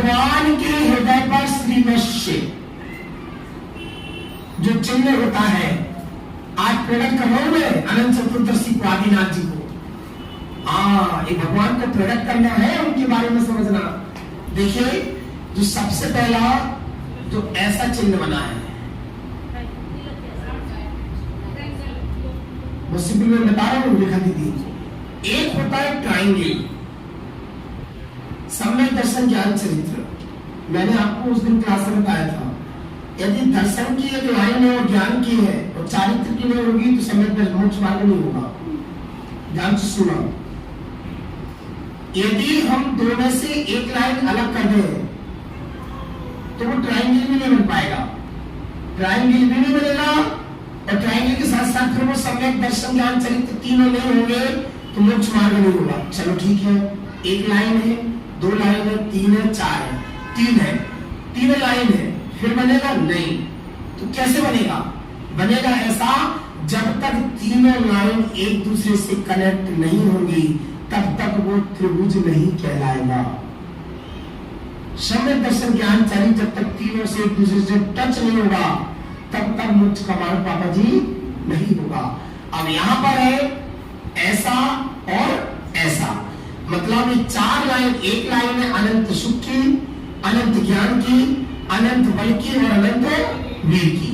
भगवान के हृदय पर श्रीवश्य जो चिन्ह होता है, आज प्रकट कर रहा हूं मैं अनंत चतुर्दशी को, आदिनाथ जी को। ये भगवान को प्रकट करना है, उनके बारे में समझना। देखिए, जो सबसे पहला जो ऐसा चिन्ह बना है, वो सिंपल मैं बता रहा हूं, लिखा दीदी। एक होता है ट्राइंगल, सम्यक दर्शन ज्ञान चरित्र। मैंने आपको उस दिन क्लास में बताया था, यदि दर्शन की एक लाइन है और ज्ञान की है और चारित्र की नहीं होगी तो सम्यक दर्शन मोक्ष मार्ग नहीं होगा। ध्यान से सुना, यदि हम दो में से एक लाइन अलग कर दें तो वो ट्राइंगल भी नहीं बन पाएगा, ट्राइंगल भी नहीं बनेगा, और ट्राइंगल के साथ साथ फिर वो सम्यक दर्शन ज्ञान चरित्र तीनों नहीं होंगे तो मोक्ष मार्ग नहीं होगा। चलो ठीक है, एक लाइन है, दो लाइन है, तीन है, चार है, तीन है, तीन लाइन है, फिर बनेगा नहीं। तो कैसे बनेगा? बनेगा ऐसा, जब तक तीनों लाइन एक दूसरे से कनेक्ट नहीं होंगी तब तक वो त्रिभुज नहीं कहलाएगा। सम्यक दर्शन ज्ञान चरित्र जब तक तीनों से एक दूसरे से टच नहीं होगा तब तक मोक्ष का मार्ग पापा जी नहीं होगा। अब यहाँ पर है ऐसा और ऐसा, मतलब ये चार लाइन, एक लाइन है अनंत सुख की, अनंत ज्ञान की, अनंत बल की और अनंत वीर की।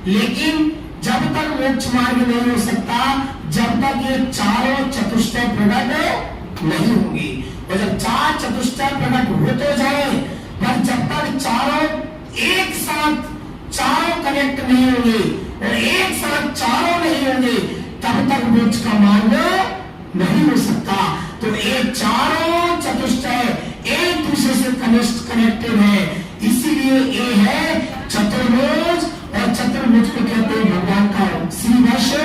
लेकिन जब तक मोक्ष मार्ग नहीं हो सकता जब तक ये चारों चतुष्टय प्रकट नहीं होंगी। और जब चार चतुष्टय प्रकट होते जाए, पर जब तक चारों एक साथ चारों कनेक्ट नहीं होंगे और एक साथ चारों नहीं होंगे तब तक मोक्ष का मार्ग नहीं हो सकता। तो ये चारों चतुष्टय एक दूसरे से कनेक्टेड है, इसीलिए ये है चतुर्भुज। और चतुर्भुज को कहते हैं भगवान का श्रीवश्य,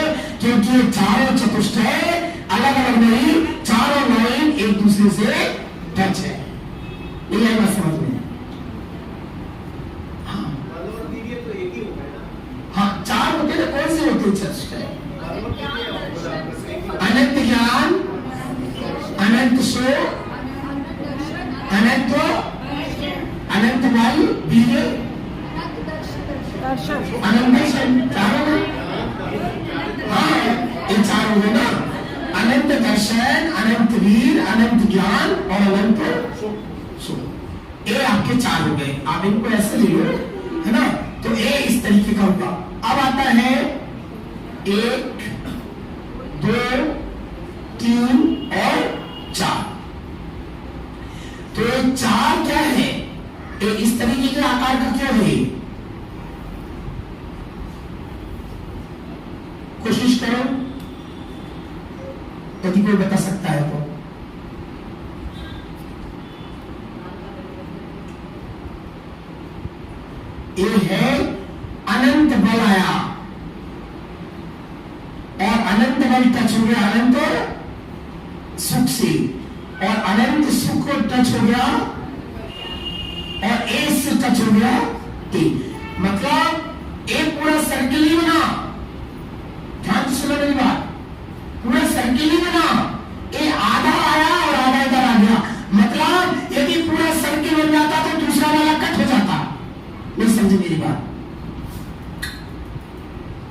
क्योंकि ये चारों चतुष्टय अलग अलग नहीं, चारों लाइन एक दूसरे से टच है। ये है बात समझ में? हाँ, चार होते हैं, कौन से होते हैं चतुष्टय? अनंत ज्ञान, अनंत सुख, अनंत अनंत बल, वीर, अनंत दर्शन, चारों। हाँ, ये चार हो गए ना, अनंत दर्शन, अनंत वीर, अनंत ज्ञान और अनंत सुख। ये आपके चार हो गए। आप इनको ऐसे ले लो, है ना? तो ये इस तरीके का होगा। अब आता है 1, 2, 3 और 4। तो ये चार क्या है? ये इस तरीके के आकार का क्या है? कोशिश करो, यदि कोई बता सकता है तो। ये है अनंत बल आया और अनंत बल टच हो गया अनंत सुख से, और अनंत सुख को टच हो गया और ए से टच हो गया ए। मतलब एक पूरा सर्किल ही बना। ध्यान से सुनो मेरी बात, पूरा सर्किल ही बना। ये आधा आया और आधा इधर आ गया। मतलब यदि पूरा सर्किल बन जाता तो दूसरा वाला कट हो जाता। नहीं समझे मेरी बात?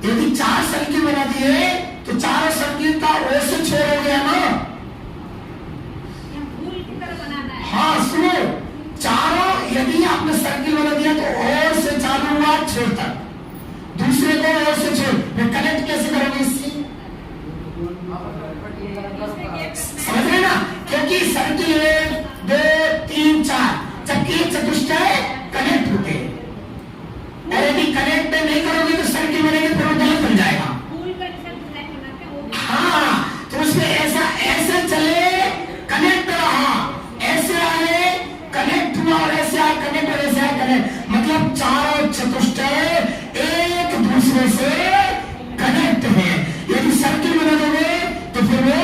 यदि 4 सर्किल बना दिए तो चारों सर्किल का ओ से छोड़ हो गया ना। हाँ सुनो, चारों यदि आपने सर्किल बना दिया तो ओ से चालू हुआ छोड़ तक, दूसरे को ओ से छोड़, फिर कनेक्ट कैसे करोगे इससे? समझ रहे ना? क्योंकि सर्किल 1, 2, 3, 4 जबकि चतुष्टय कनेक्ट होते हैं, और यदि कनेक्ट नहीं करोगे तो सर्किल बनेगी फिर वो गलत बन जाएगा। हाँ, तो उसमें ऐसे चले, कनेक्ट रहा, ऐसे आए कनेक्ट हुआ और ऐसे आए कनेक्ट और ऐसे आए कनेक्ट। मतलब चारों चतुष्टय एक दूसरे से कनेक्ट है। यदि सर्किल बना दोगे तो फिर वो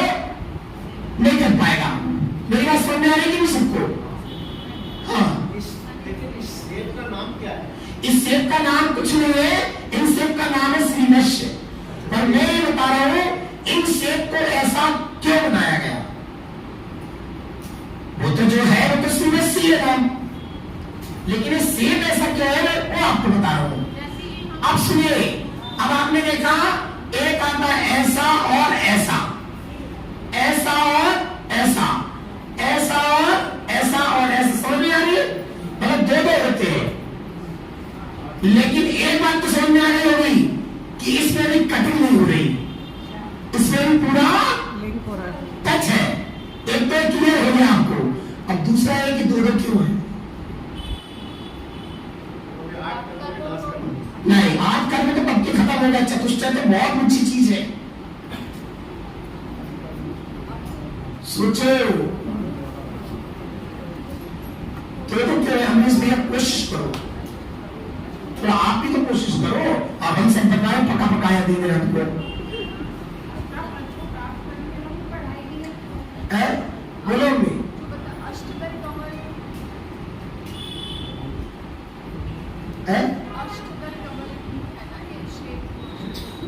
नहीं कर पाएगा। मेरी बात समझ में आ रही है कि सबको? हाँ, इस शेप का नाम क्या है? इस शेप का नाम कुछ नहीं है, इन शेप का नाम है श्रीवश्य। पर मैं ये बता रहा हूं इन शेप को ऐसा क्यों बनाया गया। वो तो जो है वो तो श्रीवश्य है नाम, लेकिन ये सेम ऐसा क्यों है वो आपको बता रहा हूं। अब सुनिए, अब आपने देखा एक आता है ऐसा और ऐसा, ऐसा और ऐसा, ऐसा और ऐसा और ऐसा, समझ में आ रही है? मतलब दो दो होते हैं, लेकिन एक बात तो समझ में आ रही होगी कि इसमें भी कटिंग नहीं हो रही, इसमें भी पूरा टच है। एक तो क्लियर हो गया आपको। अब दूसरा है कि दो दो क्यों है? नहीं, आज कल में तो पक्के खत्म हो गया। चतुष्टय तो बहुत ऊंची चीज है, सोचो। तो क्या है, हमने इसमें कोशिश करो, तो आप भी तो कोशिश करो। अब हम सब बताए पका पकाया दे रहे हमको, बोलो भी।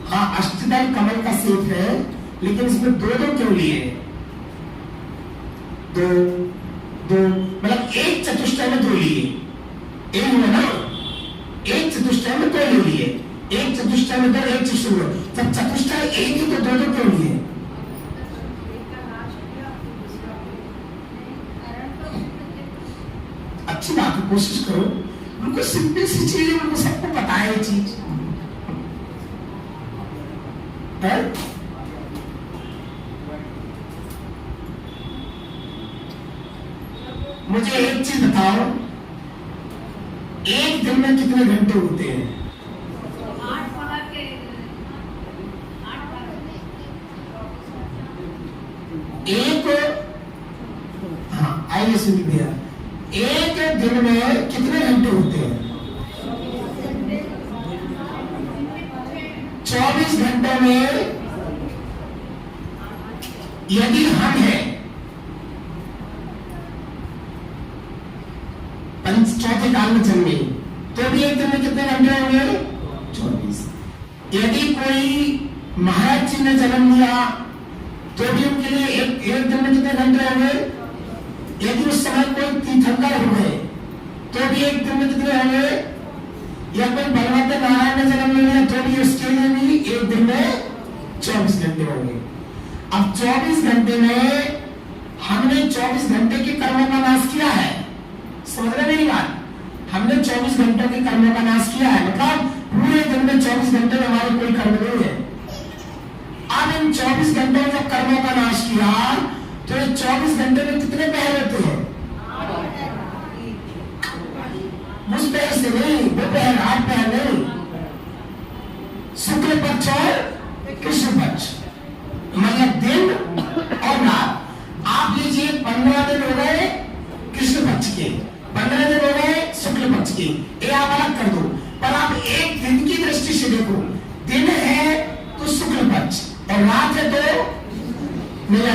हाँ, अष्टदल कमल का शेप है, लेकिन इसमें दो दो क्यों लिए? दो दो मतलब एक चतुष्टय में दो लिए, एक हुआ ना, एक चतुष्टय में दो ले लिए, एक चतुष्टय में दो, एक चतुष्टय में। जब चतुष्टय एक ही तो दो दो क्यों लिए? अच्छी बात है, कोशिश करो। बिल्कुल सिंपल सी चीज है, उनको सबको पता है ये चीज है। मुझे एक चीज बताओ, एक दिन में कितने घंटे होते हैं? एक, हाँ आइए सुनिए भैया, एक दिन में कितने घंटे होते हैं? 24 घंटों में यदि हम है चौथे काल में जन्मे, तो भी एक दिन में कितने घंटे होंगे? 24। यदि कोई महाराज जी ने जन्म लिया, तो भी उनके लिए एक दिन में कितने घंटे होंगे? यदि उस समय कोई तीर्थंकर हो गए, तो भी एक दिन में कितने होंगे? या कोई भगवंत नारायण ने जन्म लिया, तो भी उसके लिए भी एक दिन में 24 घंटे होंगे। अब 24 घंटे में हमने 24 घंटे के कर्मों का नाश किया है, समझ रहे मेरी बात? हमने 24 घंटों के कर्मों का नाश किया है, मतलब पूरे दिन में 24 घंटे में हमारे कोई कर्म नहीं है। अब इन 24 घंटों में कर्मों का नाश किया, तो ये 24 घंटे में कितने पहर होते हैं? उस पहर से नहीं, वो पहर 8 पहर नहीं, शुक्ल पक्ष और कृष्ण पक्ष, मतलब दिन और रात। आप लीजिए 15 दिन हो गए कृष्ण पक्ष के, 15 दिन हो गए शुक्ल पक्ष के, ये आप अलग कर दो। पर आप एक दिन की दृष्टि से देखो, दिन है तो शुक्ल पक्ष और रात है तो मेरा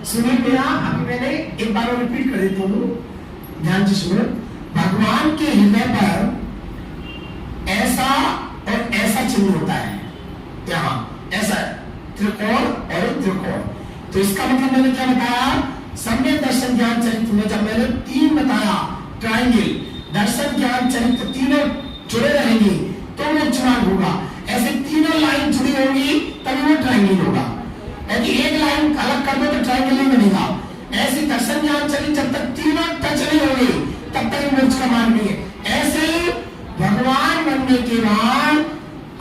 सुनिए मेरा। अभी मैंने एक बार और रिपीट कर देता हूँ, ध्यान से सुनो। भगवान के हृदय पर ऐसा और ऐसा चिन्ह होता है, यहाँ ऐसा त्रिकोण और त्रिकोण। तो इसका मतलब मैंने क्या बताया? सम्यक दर्शन ज्ञान चरित्र में जब मैंने 3 बताया, ट्रायंगल, दर्शन ज्ञान चरित्र तीनों जुड़े रहेंगे तो वो चुनाव होगा। ऐसे तीनों लाइन जुड़ी होगी तभी वो ट्रायंगल होगा। यदि एक लाइन अलग कर दो तो ट्रायंगल नहीं बनेगा। ऐसे दर्शन ज्ञान चरित्र जब तक तीनों टच नहीं होंगे तब तक मोक्ष का मार्ग नहीं है। ऐसे भगवान बनने के बाद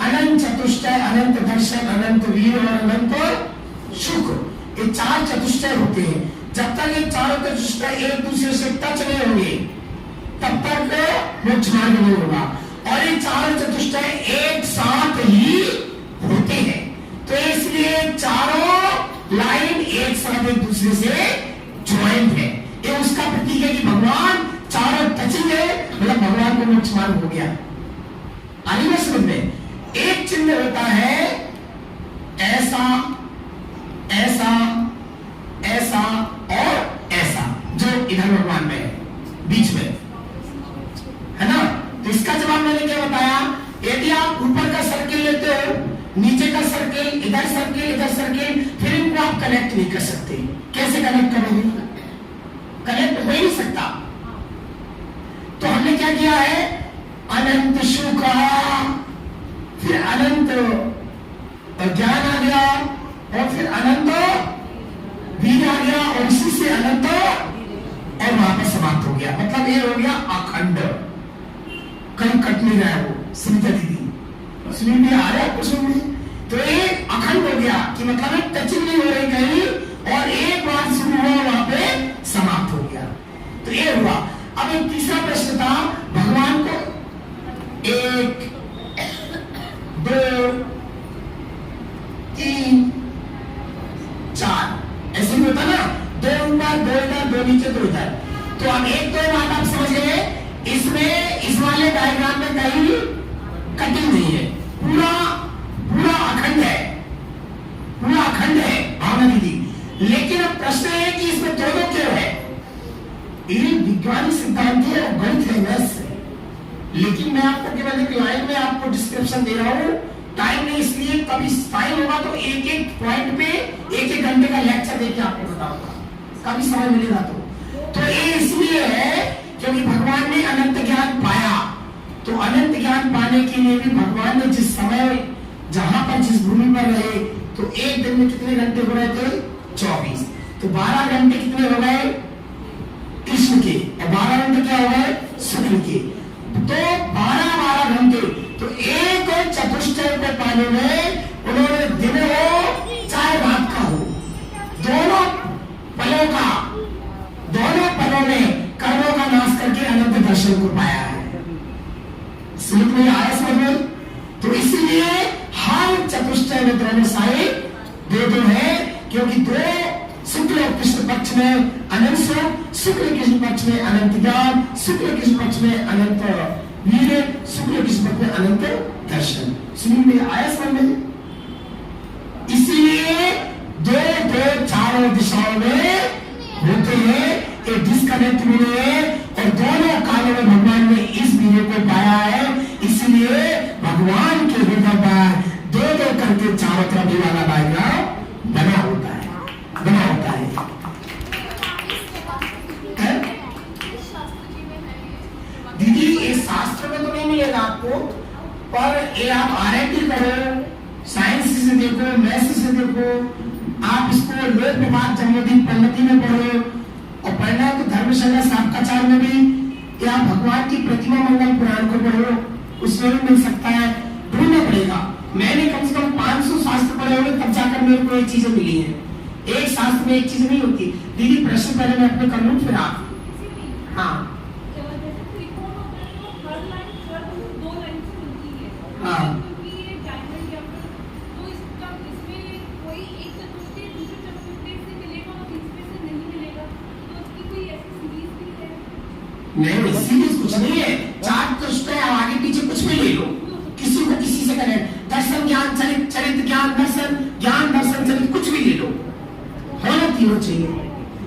अनंत चतुष्टय, अनंत दर्शन, अनंत वीर और अनंत सुख, ये 4 चतुष्टय होते हैं। जब तक ये चारों चतुष्टय एक दूसरे से टच नहीं होंगे तब तक मोक्ष मार्ग नहीं होगा। और ये 4 चतुष्टय एक साथ ही होते हैं, तो इसलिए चारों लाइन एक साथ एक दूसरे से ज्वाइंट है। ये उसका प्रतीक है कि भगवान चारों टचिंग है, मतलब भगवान को मोक्ष मार्ग हो गया। आगे समझ में एक चिन्ह होता है ऐसा, ऐसा, ऐसा और ऐसा, जो इधर भगवान में है, बीच में है ना। तो इसका जवाब मैंने क्या बताया? यदि आप ऊपर का सर्किल लेते हो, नीचे का सर्किल, इधर सर्किल, फिर इनको आप कनेक्ट नहीं कर सकते। कैसे कनेक्ट करोगे? कनेक्ट हो ही नहीं सकता। तो है अनंत सुख, फिर अनंत ज्ञान आ गया, और फिर अनंत वीर आ गया, और इसी से अनंत और वहां पर समाप्त हो गया। मतलब ये हो गया अखंड, कहीं कट नहीं रहा है वो। सुनता दीदी सुनी में आ रहा है कुछ में, तो ये अखंड हो गया कि मतलब टचिंग नहीं हो रही कहीं, और एक बार शुरू हुआ वहां पे समाप्त हो गया। तो ये हुआ। अब एक तीसरा प्रश्न था, भगवान को 1 2 3 4 ऐसे ही होता ना, 2 ऊपर 2 इधर 2 नीचे 2 इधर। तो अब 1 2 बात आप समझ गए, इसमें इस वाले डायग्राम में कहीं कटिंग नहीं है, पूरा पूरा अखंड है, पूरा अखंड है भावना दीदी। लेकिन अब प्रश्न है कि इसमें दोनों क्यों है? ये विज्ञान सिद्धांत है और गणित है मैथ्स है। लेकिन मैं आपको केवल एक लाइन में आपको डिस्क्रिप्शन दे रहा हूं, टाइम नहीं, इसलिए कभी टाइम होगा तो एक एक पॉइंट पे 1-1 घंटे का लेक्चर देके आपको बताऊंगा, कभी समय मिलेगा तो ये इसलिए है क्योंकि भगवान ने अनंत ज्ञान पाया। तो अनंत ज्ञान पाने के लिए भी भगवान ने जिस समय जहां पर जिस भूमि पर रहे, तो एक दिन में कितने घंटे हो रहे थे? 24। तो 12 घंटे कितने हो गए कृष्ण के, और 12 घंटे क्या हो गए शुक्र के। तो 12 घंटे, तो एक चतुष्टय को पाने में उन्होंने दिन हो चाहे रात का हो, दोनों पलों में कर्मों का नाश करके अनंत दर्शन को पाया है। समझ में आया? समझ में? तो इसलिए हर चतुष्टय में दोनों साइड दो है, क्योंकि 2 शुक्ल और कृष्ण पक्ष में अनंत सुख, शुक्ल कृष्ण पक्ष में अनंत ज्ञान, शुक्ल कृष्ण पक्ष में अनंत वीर, शुक्ल कृष्ण पक्ष में अनंत दर्शन। समझ में आया? समझ में? इसलिए 2 चारों दिशाओं में होते हैं, एक डिस्कनेक्ट मिले है, और दोनों कालों में भगवान ने इस वीर को पाया है। इसलिए भगवान के हृदय पर 2 करके चारों तरफ ये वाला डायग्राम बना होता है। दीदी ये शास्त्र में तो नहीं मिलेगा आपको, पर ये आप R&D करो, साइंस से देखो, मैथ्स से देखो, आप इसको लोक विभाग जन्मदिन पद्धति में पढ़ो, और पढ़ना है तो धर्मशाला साप्ताचार में भी, या भगवान की प्रतिमा मंगल पुराण को पढ़ो, उसमें भी मिल सकता है। ढूंढना पड़ेगा। मैंने कम से कम 500 शास्त्र पढ़े होंगे, तब जाकर मेरे को ये चीजें मिली है। एक शास्त्र में एक चीज नहीं होती। दीदी प्रश्न पहले मैं अपने कर लूं, फिर आप। हाँ हाँ नहीं, सीरीज कुछ नहीं है, 4 चतुष्टय आगे पीछे कुछ भी ले लो,